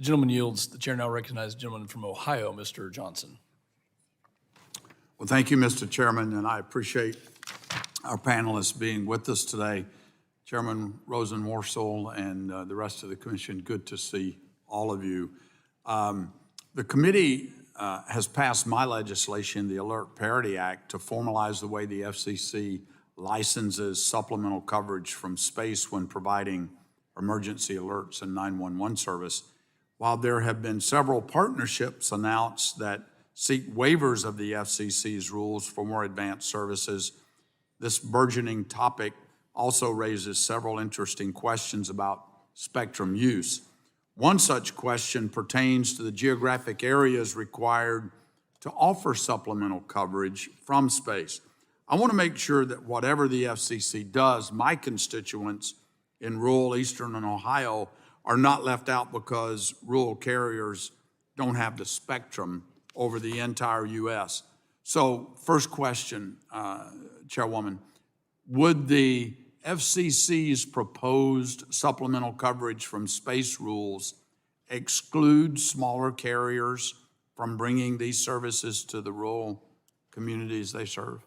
gentleman yields. The chair now recognizes the gentleman from Ohio, Mr. Johnson. Well, thank you, Mr. Chairman, and I appreciate our panelists being with us today. Chairman Rosenworcel and the rest of the commission, good to see all of you. The committee has passed my legislation, the Alert Parity Act, to formalize the way the FCC licenses supplemental coverage from space when providing emergency alerts and 911 service. While there have been several partnerships announced that seek waivers of the FCC's rules for more advanced services, this burgeoning topic also raises several interesting questions about spectrum use. One such question pertains to the geographic areas required to offer supplemental coverage from space. I want to make sure that whatever the FCC does, my constituents in rural Eastern and Ohio are not left out because rural carriers don't have the spectrum over the entire U.S. So first question, Chairwoman, would the FCC's proposed supplemental coverage from space rules exclude smaller carriers from bringing these services to the rural communities they serve?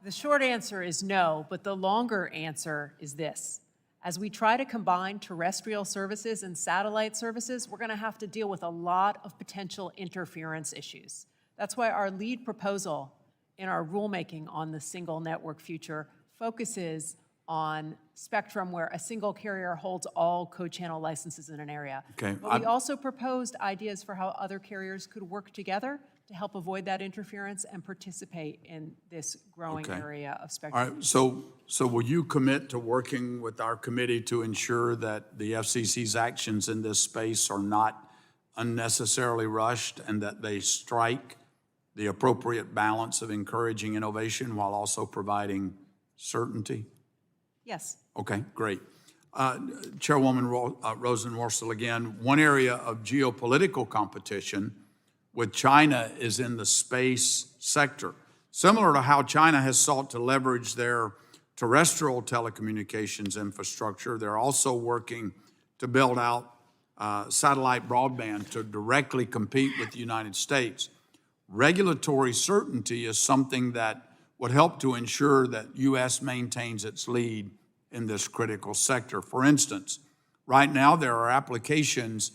The short answer is no, but the longer answer is this. As we try to combine terrestrial services and satellite services, we're going to have to deal with a lot of potential interference issues. That's why our lead proposal in our rulemaking on the single network future focuses on spectrum where a single carrier holds all co-channel licenses in an area. Okay. But we also proposed ideas for how other carriers could work together to help avoid that interference and participate in this growing area of spectrum. All right, so will you commit to working with our committee to ensure that the FCC's actions in this space are not unnecessarily rushed and that they strike the appropriate balance of encouraging innovation while also providing certainty? Yes. Okay, great. Chairwoman Rosenworcel, again, one area of geopolitical competition with China is in the space sector. Similar to how China has sought to leverage their terrestrial telecommunications infrastructure, they're also working to build out satellite broadband to directly compete with the United States. Regulatory certainty is something that would help to ensure that U.S. maintains its lead in this critical sector. For instance, right now there are applications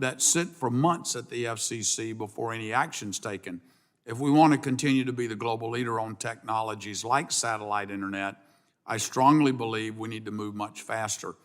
that sit for months at the FCC before any action's taken. If we want to continue to be the global leader on technologies like satellite internet, I strongly believe we need to move much faster.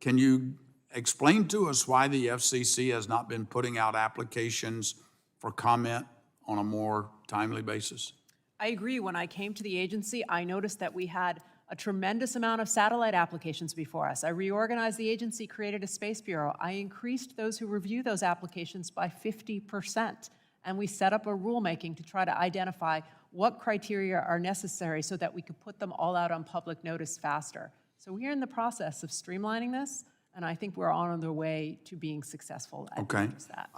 Can you explain to us why the FCC has not been putting out applications for comment on a more timely basis? I agree. When I came to the agency, I noticed that we had a tremendous amount of satellite applications before us. I reorganized the agency, created a space bureau. I increased those who review those applications by 50%. And we set up a rulemaking to try to identify what criteria are necessary so that we could put them all out on public notice faster. So we're in the process of streamlining this, and I think we're on the way to being successful at doing just that.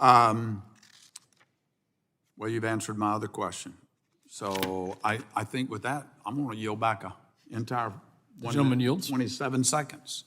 Well, you've answered my other question. So I think with that, I'm going to yield back a entire 1 gentleman yields. 27 seconds.